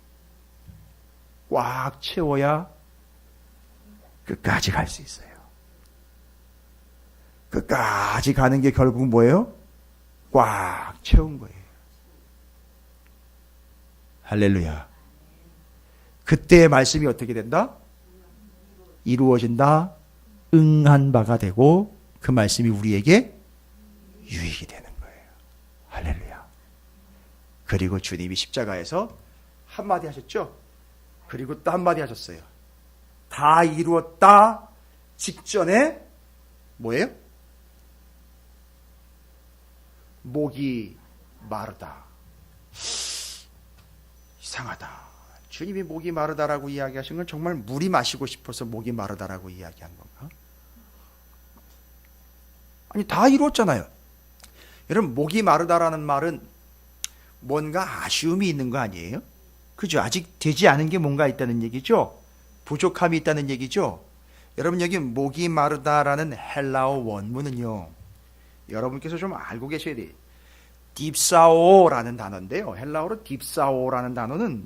꽉 채워야 끝까지 갈 수 있어요. 끝까지 가는 게 결국 뭐예요? 꽉 채운 거예요. 할렐루야. 그때의 말씀이 어떻게 된다? 이루어진다. 응한 바가 되고 그 말씀이 우리에게 유익이 되는 거예요. 할렐루야. 그리고 주님이 십자가에서 한마디 하셨죠? 그리고 또 한마디 하셨어요. 다 이루었다 직전에 뭐예요? 목이 마르다. 이상하다. 주님이 목이 마르다라고 이야기하신 건 정말 물이 마시고 싶어서 목이 마르다라고 이야기한 건가? 아니 다 이루었잖아요. 여러분 목이 마르다라는 말은 뭔가 아쉬움이 있는 거 아니에요? 그죠? 아직 되지 않은 게 뭔가 있다는 얘기죠? 부족함이 있다는 얘기죠? 여러분 여기 목이 마르다라는 헬라어 원문은요, 여러분께서 좀 알고 계셔야 돼요. 딥사오라는 단어인데요. 헬라어로 딥사오라는 단어는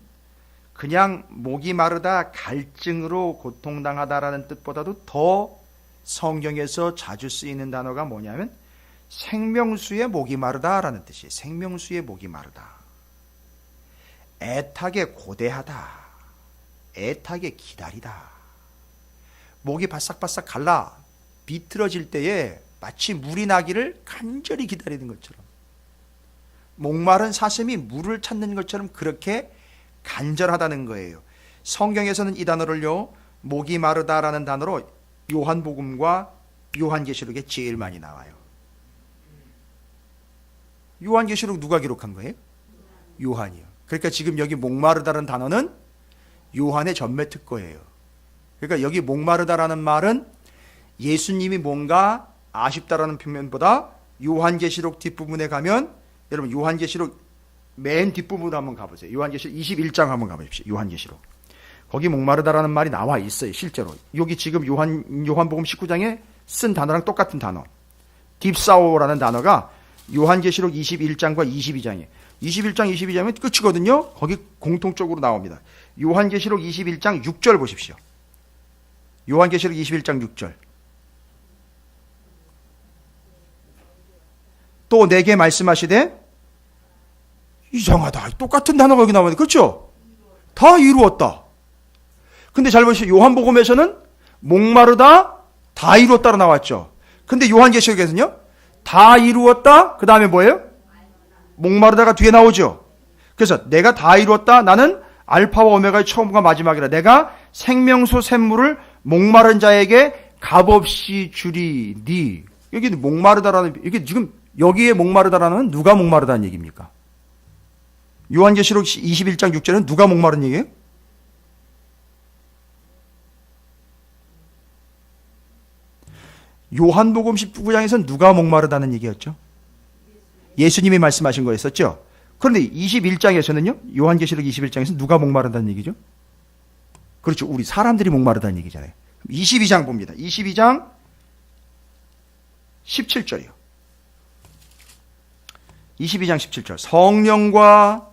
그냥 목이 마르다, 갈증으로 고통당하다라는 뜻보다도 더 성경에서 자주 쓰이는 단어가 뭐냐면 생명수의 목이 마르다라는 뜻이에요. 생명수의 목이 마르다. 애타게 고대하다. 애타게 기다리다. 목이 바싹바싹 갈라 비틀어질 때에 마치 물이 나기를 간절히 기다리는 것처럼, 목마른 사슴이 물을 찾는 것처럼 그렇게 간절하다는 거예요. 성경에서는 이 단어를요, 목이 마르다라는 단어로 요한복음과 요한계시록에 제일 많이 나와요. 요한계시록 누가 기록한 거예요? 요한이요. 그러니까 지금 여기 목마르다라는 단어는 요한의 전매 특거예요. 그러니까 여기 목마르다라는 말은 예수님이 뭔가 아쉽다라는 표현보다 요한계시록 뒷부분에 가면, 여러분 요한계시록 맨 뒷부분으로 한번 가보세요. 요한계시록 21장 한번 가보십시오. 요한계시록. 거기 목마르다라는 말이 나와 있어요. 실제로. 여기 지금 요한복음 19장에 쓴 단어랑 똑같은 단어. 딥사오라는 단어가 요한계시록 21장과 22장에. 21장, 22장은 끝이거든요. 거기 공통적으로 나옵니다. 요한계시록 21장 6절 보십시오. 요한계시록 21장 6절. 또 내게 말씀하시되, 이상하다. 똑같은 단어가 여기 나오는데, 그렇죠? 다 이루었다. 근데 잘 보시죠. 요한복음에서는 목마르다, 다 이루었다로 나왔죠. 근데 요한계시록에서는요, 다 이루었다, 그 다음에 뭐예요? 목마르다가 뒤에 나오죠. 그래서 내가 다 이루었다, 나는 알파와 오메가의 처음과 마지막이라. 내가 생명수 샘물을 목마른 자에게 값없이 주리니. 여기 목마르다라는, 이게 지금 여기에 목마르다라는 누가 목마르다는 얘기입니까? 요한계시록 21장 6절은 누가 목마른 얘기예요? 요한복음 19장에서는 누가 목마르다는 얘기였죠? 예수님이 말씀하신 거였었죠? 그런데 21장에서는요? 요한계시록 21장에서는 누가 목마르다는 얘기죠? 그렇죠. 우리 사람들이 목마르다는 얘기잖아요. 22장 봅니다. 22장 17절이요. 22장 17절. 성령과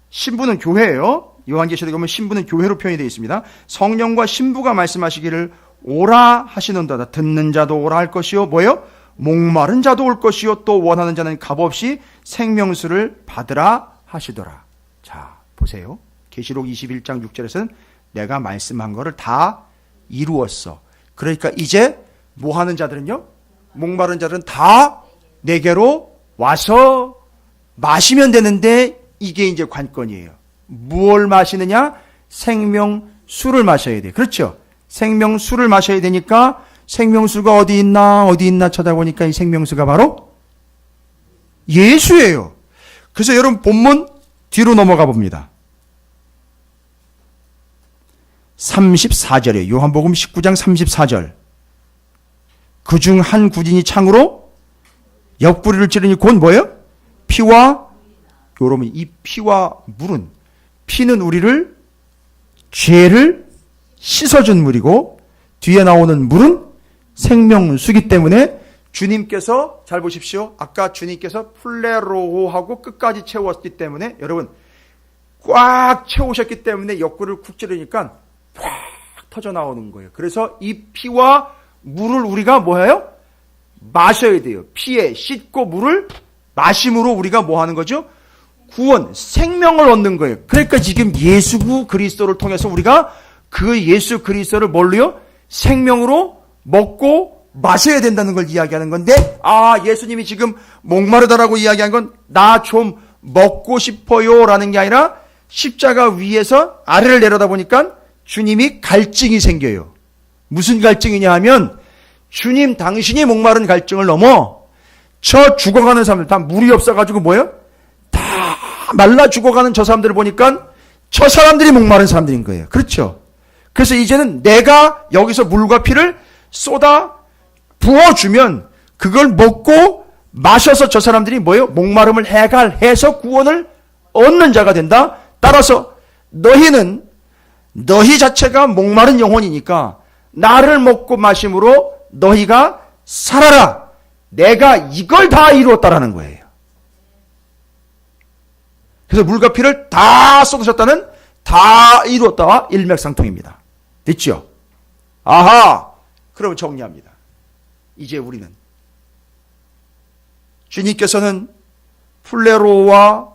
신부는 교회예요. 요한계시록에 보면 신부는 교회로 표현이 되어 있습니다. 성령과 신부가 말씀하시기를 오라 하시는도다. 듣는 자도 오라 할 것이요. 뭐예요? 목마른 자도 올 것이요. 또 원하는 자는 값없이 생명수를 받으라 하시더라. 자, 보세요. 계시록 21장 6절에서는 내가 말씀한 거를 다 이루었어. 그러니까 이제 뭐 하는 자들은요? 목마른 자들은 다 내게로 와서 마시면 되는데 이게 이제 관건이에요. 무엇을 마시느냐? 생명수를 마셔야 돼. 그렇죠? 생명수를 마셔야 되니까 생명수가 어디 있나 찾아보니까 이 생명수가 바로 예수예요. 그래서 여러분 본문 뒤로 넘어가 봅니다. 34절이에요. 요한복음 19장 34절. 그중 한 군인이 창으로 옆구리를 찌르니 곧 뭐예요? 피와, 여러분 이 피와 물은, 피는 우리를, 죄를 씻어준 물이고 뒤에 나오는 물은 생명수기 때문에 주님께서, 잘 보십시오. 아까 주님께서 플레로호하고 끝까지 채웠기 때문에, 여러분 꽉 채우셨기 때문에 옆구리를 쿡 찌르니까 팍 터져 나오는 거예요. 그래서 이 피와 물을 우리가 뭐예요? 마셔야 돼요. 피에 씻고 물을 마심으로 우리가 뭐 하는 거죠? 구원, 생명을 얻는 거예요. 그러니까 지금 예수 그리스도를 통해서 우리가 그 예수 그리스도를 뭘로요? 생명으로 먹고 마셔야 된다는 걸 이야기하는 건데, 예수님이 지금 목마르다라고 이야기한 건 나 좀 먹고 싶어요 라는 게 아니라 십자가 위에서 아래를 내려다 보니까 주님이 갈증이 생겨요. 무슨 갈증이냐 하면 주님 당신이 목마른 갈증을 넘어 저 죽어가는 사람들, 다 물이 없어가지고 뭐예요? 다 말라 죽어가는 저 사람들을 보니까 저 사람들이 목마른 사람들인 거예요. 그렇죠? 그래서 이제는 내가 여기서 물과 피를 쏟아 부어주면 그걸 먹고 마셔서 저 사람들이 뭐예요? 목마름을 해결해서 구원을 얻는 자가 된다. 따라서 너희 자체가 목마른 영혼이니까 나를 먹고 마심으로 너희가 살아라. 내가 이걸 다 이루었다라는 거예요. 그래서 물과 피를 다 쏟으셨다는 다 이루었다와 일맥상통입니다. 됐죠? 아하! 그럼 정리합니다. 이제 우리는 주님께서는 플레로와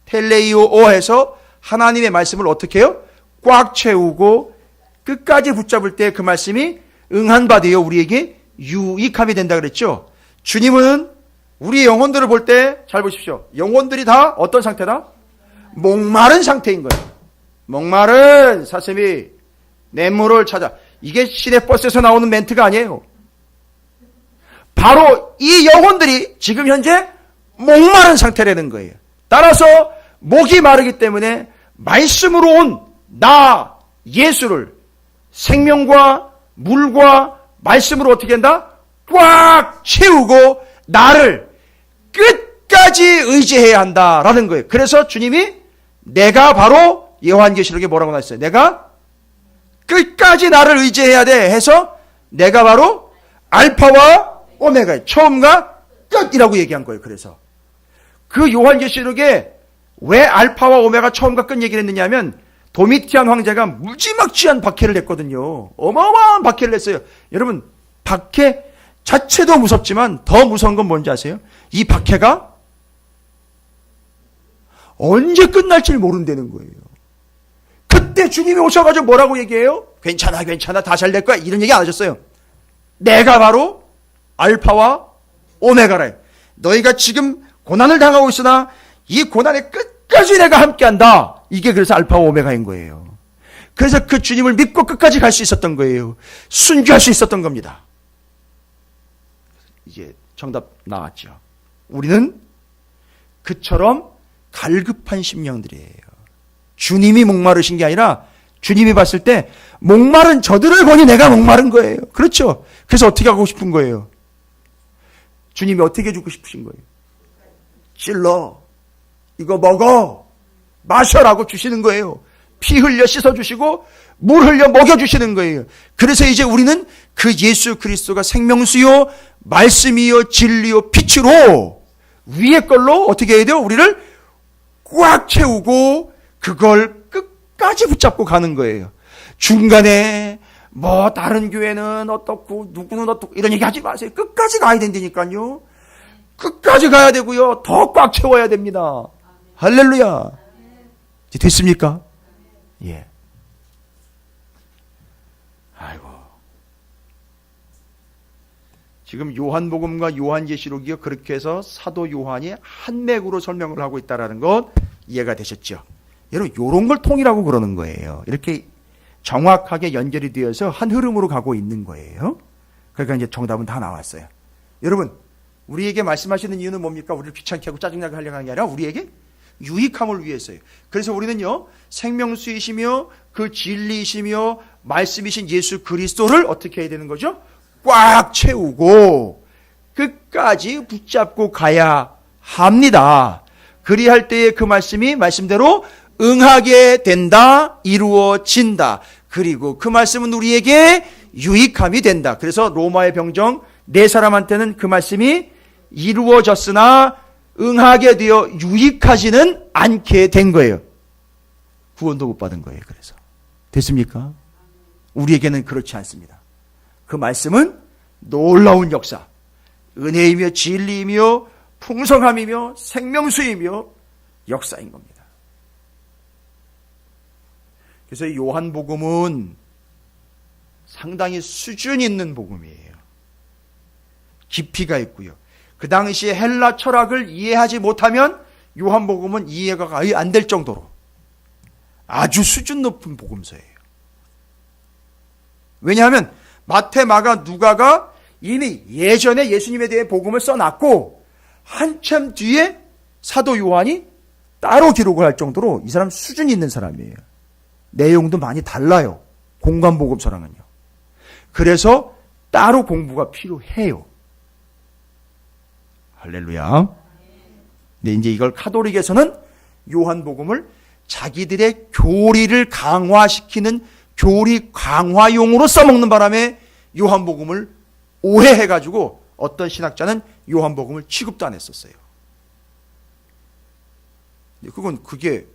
텔레이오에서 하나님의 말씀을 어떻게 해요? 꽉 채우고 끝까지 붙잡을 때 그 말씀이 응한 바 되어 우리에게 유익함이 된다 그랬죠. 주님은 우리 영혼들을 볼 때 잘 보십시오. 영혼들이 다 어떤 상태다? 목마른 상태인 거예요. 목마른 사슴이 냇물을 찾아. 이게 시내버스에서 나오는 멘트가 아니에요. 바로 이 영혼들이 지금 현재 목마른 상태라는 거예요. 따라서 목이 마르기 때문에 말씀으로 온 나 예수를 생명과 물과 말씀으로 어떻게 한다? 꽉 채우고 나를 끝까지 의지해야 한다라는 거예요. 그래서 주님이 내가 바로 요한계시록에 뭐라고 나왔어요? 내가 끝까지 나를 의지해야 돼 해서 내가 바로 알파와 오메가의 처음과 끝이라고 얘기한 거예요. 그래서 그 요한계시록에 왜 알파와 오메가 처음과 끝 얘기를 했느냐 하면 도미티안 황제가 무지막지한 박해를 했거든요. 어마어마한 박해를 했어요. 여러분 박해 자체도 무섭지만 더 무서운 건 뭔지 아세요? 이 박해가 언제 끝날지 모른다는 거예요. 그때 주님이 오셔가지고 뭐라고 얘기해요? 괜찮아 다 잘 될 거야 이런 얘기 안 하셨어요. 내가 바로 알파와 오메가라. 너희가 지금 고난을 당하고 있으나 이 고난의 끝까지 내가 함께한다. 이게 그래서 알파와 오메가인 거예요. 그래서 그 주님을 믿고 끝까지 갈 수 있었던 거예요. 순교할 수 있었던 겁니다. 이제 정답 나왔죠. 우리는 그처럼 갈급한 심령들이에요. 주님이 목마르신 게 아니라 주님이 봤을 때 목마른 저들을 보니 내가 목마른 거예요. 그렇죠? 그래서 어떻게 하고 싶은 거예요? 주님이 어떻게 해주고 싶으신 거예요? 찔러. 이거 먹어. 마셔라고 주시는 거예요. 피 흘려 씻어주시고 물 흘려 먹여주시는 거예요. 그래서 이제 우리는 그 예수 그리스도가 생명수요 말씀이요 진리요 빛으로 위의 걸로 어떻게 해야 돼요? 우리를 꽉 채우고 그걸 끝까지 붙잡고 가는 거예요. 중간에 뭐 다른 교회는 어떻고 누구는 어떻고 이런 얘기 하지 마세요. 끝까지 가야 된다니까요. 끝까지 가야 되고요. 더 꽉 채워야 됩니다. 할렐루야. 이제 됐습니까? 예. 아이고. 지금 요한복음과 요한계시록이요 그렇게 해서 사도 요한이 한 맥으로 설명을 하고 있다라는 것 이해가 되셨죠? 여러분 요런 걸 통이라고 그러는 거예요. 이렇게 정확하게 연결이 되어서 한 흐름으로 가고 있는 거예요. 그러니까 이제 정답은 다 나왔어요. 여러분 우리에게 말씀하시는 이유는 뭡니까? 우리를 귀찮게 하고 짜증나게 하려고 하는 게 아니라 우리에게 유익함을 위해서요. 그래서 우리는요 생명수이시며 그 진리이시며 말씀이신 예수 그리스도를 어떻게 해야 되는 거죠? 꽉 채우고 끝까지 붙잡고 가야 합니다. 그리할 때에 그 말씀이 말씀대로 응하게 된다, 이루어진다. 그리고 그 말씀은 우리에게 유익함이 된다. 그래서 로마의 병정 네 사람한테는 그 말씀이 이루어졌으나 응하게 되어 유익하지는 않게 된 거예요. 구원도 못 받은 거예요. 그래서 됐습니까? 우리에게는 그렇지 않습니다. 그 말씀은 놀라운 역사, 은혜이며 진리이며 풍성함이며 생명수이며 역사인 겁니다. 그래서 이 요한복음은 상당히 수준 있는 복음이에요. 깊이가 있고요. 그 당시에 헬라 철학을 이해하지 못하면 요한복음은 이해가 거의 안 될 정도로 아주 수준 높은 복음서예요. 왜냐하면 마태, 마가, 누가가 이미 예전에 예수님에 대해 복음을 써놨고 한참 뒤에 사도 요한이 따로 기록을 할 정도로 이 사람 수준이 있는 사람이에요. 내용도 많이 달라요. 공관복음서랑은요. 그래서 따로 공부가 필요해요. 할렐루야. 근데 이제 이걸 카톨릭에서는 요한복음을 자기들의 교리를 강화시키는 교리 강화용으로 써먹는 바람에 요한복음을 오해해가지고 어떤 신학자는 요한복음을 취급도 안 했었어요. 그게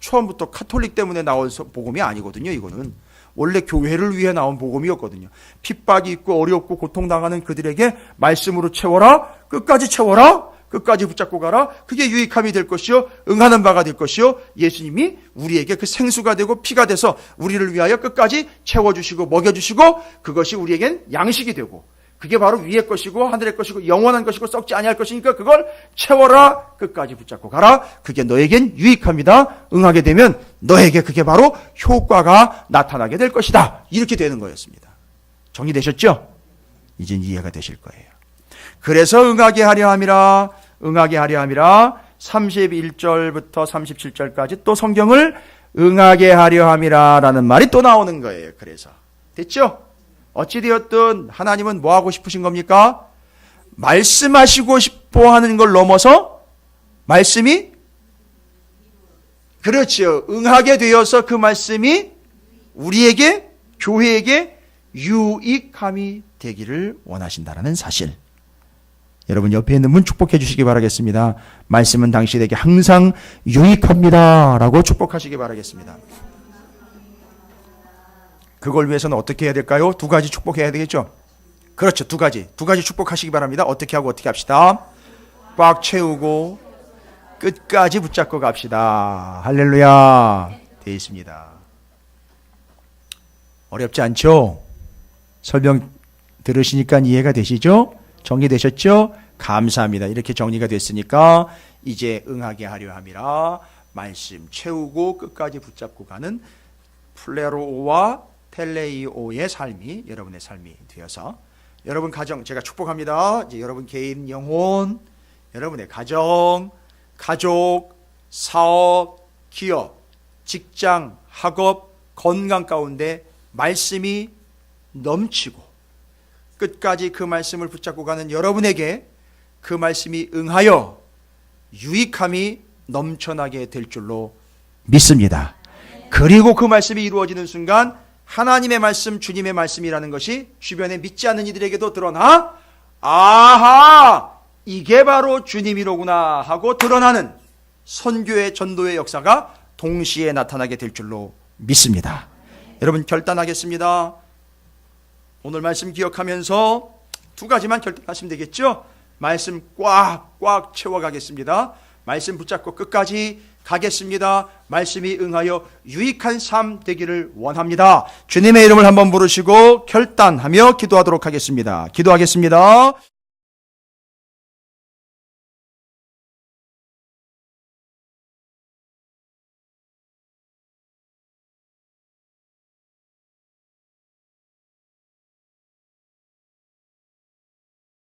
처음부터 카톨릭 때문에 나온 복음이 아니거든요. 이거는 원래 교회를 위해 나온 복음이었거든요. 핍박이 있고 어렵고 고통당하는 그들에게 말씀으로 채워라, 끝까지 채워라, 끝까지 붙잡고 가라. 그게 유익함이 될 것이요 응하는 바가 될 것이요 예수님이 우리에게 그 생수가 되고 피가 돼서 우리를 위하여 끝까지 채워주시고 먹여주시고 그것이 우리에겐 양식이 되고 그게 바로 위의 것이고 하늘의 것이고 영원한 것이고 썩지 아니할 것이니까 그걸 채워라, 끝까지 붙잡고 가라. 그게 너에겐 유익합니다. 응하게 되면 너에게 그게 바로 효과가 나타나게 될 것이다. 이렇게 되는 거였습니다. 정리되셨죠? 이젠 이해가 되실 거예요. 그래서 응하게 하려 함이라, 응하게 하려 함이라. 31절부터 37절까지 또 성경을 응하게 하려 함이라 라는 말이 또 나오는 거예요. 그래서 됐죠? 어찌되었든 하나님은 뭐 하고 싶으신 겁니까? 말씀하시고 싶어 하는 걸 넘어서 말씀이 그렇죠. 응하게 되어서 그 말씀이 우리에게 교회에게 유익함이 되기를 원하신다는 사실. 여러분 옆에 있는 분 축복해 주시기 바라겠습니다. 말씀은 당신에게 항상 유익합니다 라고 축복하시기 바라겠습니다. 그걸 위해서는 어떻게 해야 될까요? 두 가지 축복해야 되겠죠? 그렇죠. 두 가지 축복하시기 바랍니다. 어떻게 하고 어떻게 합시다? 꽉 채우고 끝까지 붙잡고 갑시다. 할렐루야. 되어 있습니다. 어렵지 않죠? 설명 들으시니까 이해가 되시죠? 정리되셨죠? 감사합니다. 이렇게 정리가 됐으니까 이제 응하게 하려 함이라 말씀 채우고 끝까지 붙잡고 가는 플레로와 텔레이오의 삶이 여러분의 삶이 되어서 여러분 가정 제가 축복합니다. 이제 여러분 개인 영혼, 여러분의 가정, 가족, 사업, 기업, 직장, 학업, 건강 가운데 말씀이 넘치고 끝까지 그 말씀을 붙잡고 가는 여러분에게 그 말씀이 응하여 유익함이 넘쳐나게 될 줄로 믿습니다. 그리고 그 말씀이 이루어지는 순간 하나님의 말씀, 주님의 말씀이라는 것이 주변에 믿지 않는 이들에게도 드러나, 아하, 이게 바로 주님이로구나 하고 드러나는 선교의 전도의 역사가 동시에 나타나게 될 줄로 믿습니다. 여러분, 결단하겠습니다. 오늘 말씀 기억하면서 두 가지만 결단하시면 되겠죠? 말씀 꽉꽉 채워가겠습니다. 말씀 붙잡고 끝까지 가겠습니다. 말씀이 응하여 유익한 삶 되기를 원합니다. 주님의 이름을 한번 부르시고 결단하며 기도하도록 하겠습니다. 기도하겠습니다.